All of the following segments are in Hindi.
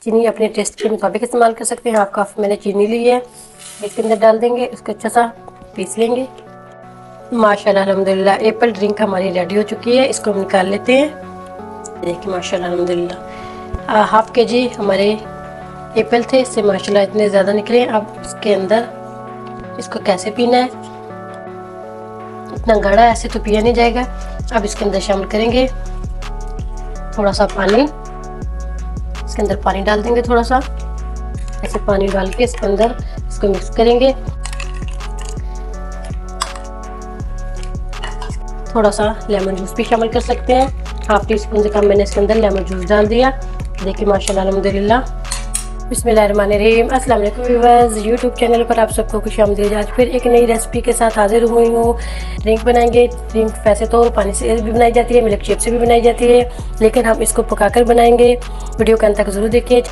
चीनी अपने टेस्ट के मुताबिक इस्तेमाल कर सकते हैं। हाफ कप मैंने चीनी ली है, इसके अंदर डाल देंगे, उसको अच्छा सा पीस लेंगे। माशाल्लाह अल्हम्दुलिल्लाह एप्पल ड्रिंक हमारी रेडी हो चुकी है, इसको हम निकाल लेते हैं। देखिए माशाल्लाह अल्हम्दुलिल्लाह हाफ के जी हमारे एप्पल थे, इससे माशाल्लाह इतने ज़्यादा निकले। अब इसके अंदर इसको कैसे पीना है, इतना गाढ़ा ऐसे तो पिया नहीं जाएगा। अब इसके अंदर शामिल करेंगे थोड़ा सा पानी, इसके अंदर पानी डाल देंगे थोड़ा सा, ऐसे पानी डाल के इसके अंदर इसको मिक्स करेंगे। थोड़ा सा लेमन जूस भी शामिल कर सकते हैं, हाफ टी स्पून से कम मैंने इसके अंदर लेमन जूस डाल दिया। देखिए माशाल्लाह अल्हम्दुलिल्लाह। बिस्मिल्लाहिर्रहमानिर्रहीम। अस्सलाम वालेकुम व्यूअर्स, यूट्यूब चैनल पर आप सबको खुशामदीद। आज फिर एक नई रेसिपी के साथ हाजिर हुई हूँ। ड्रिंक बनाएंगे। ड्रिंक वैसे तो पानी से भी बनाई जाती है, मिल्क शेक से भी बनाई जाती है, लेकिन हम इसको पकाकर बनाएंगे। वीडियो के अंत तक ज़रूर देखिए।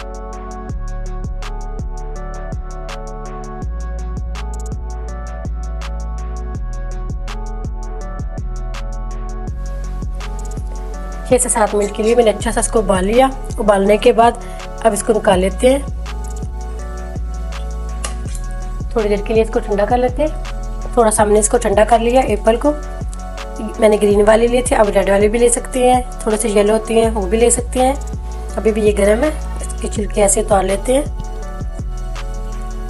छः से 7 मिनट के लिए मैंने अच्छा सा इसको उबाल लिया। उबालने के बाद अब इसको निकाल लेते हैं। थोड़ी देर के लिए इसको ठंडा कर लेते हैं। थोड़ा सा हमने इसको ठंडा कर लिया। एप्पल को मैंने ग्रीन वाले लिए थे, अब रेड वाले भी ले सकते हैं, थोड़े से येलो होती हैं वो भी ले सकते हैं। अभी भी ये गर्म है, इसके छिलके ऐसे उतार लेते हैं।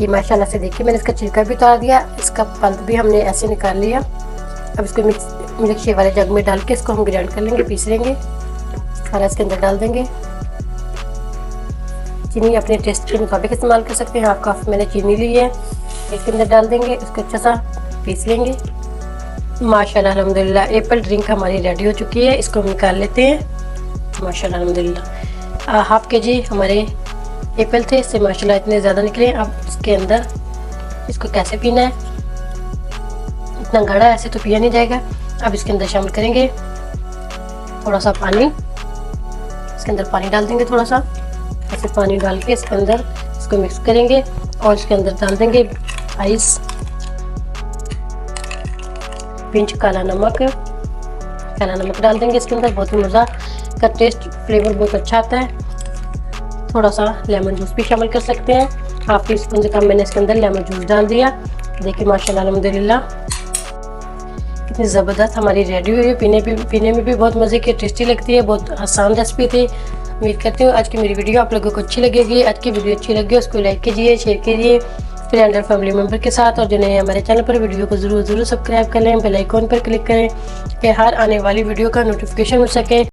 ये माशाल्लाह से देखिए मैंने इसका छिलका भी उतार दिया, इसका पल्प भी हमने ऐसे निकाल लिया। अब इसको मिल्क शेक वाले जग में डाल के इसको हम ग्राइंड कर लेंगे, पीस लेंगे। सारा इसके अंदर डाल देंगे। चीनी अपने टेस्ट के मुताबिक इस्तेमाल कर सकते हैं। हाफ कप मैंने चीनी ली है, इसके अंदर डाल देंगे, उसको अच्छा सा पीस लेंगे। माशाल्लाह अल्हम्दुलिल्लाह एप्पल ड्रिंक हमारी रेडी हो चुकी है, इसको हम निकाल लेते हैं। माशाल्लाह अल्हम्दुलिल्लाह हाफ के जी हमारे एप्पल थे, इससे माशाल्लाह इतने ज़्यादा निकले। अब इसके अंदर इसको कैसे पीना है, इतना गाढ़ा ऐसे तो पिया नहीं जाएगा। अब इसके अंदर शामिल करेंगे थोड़ा सा पानी, इसके अंदर पानी डाल देंगे थोड़ा सा, ऐसे पानी डाल के इसके अंदर इसको मिक्स करेंगे और इसके अंदर डाल देंगे आइस, पिंच काला नमक डाल देंगे इसके अंदर। बहुत ही मज़ा का टेस्ट फ्लेवर बहुत अच्छा आता है। थोड़ा सा लेमन जूस भी शामिल कर सकते हैं, हाफ टी स्पून से कम मैंने इसके अंदर लेमन जूस डाल दिया। देखिए माशाल्लाह अल्हम्दुलिल्लाह कितनी ज़बरदस्त हमारी रेडी हुई है। पीने में भी बहुत मज़े की टेस्टी लगती है। बहुत आसान रेसिपी थी। उम्मीद करती हूँ आज की मेरी वीडियो आप लोगों को अच्छी लगेगी। आज की वीडियो अच्छी लगी उसको लाइक कीजिए, शेयर कीजिए फ्रेंड और फैमिली मेम्बर के साथ, और जो नए हमारे चैनल पर वीडियो को ज़रूर सब्सक्राइब कर लें, बेल आइकॉन पर क्लिक करें कि हर आने वाली वीडियो का नोटिफिकेशन मिल सके।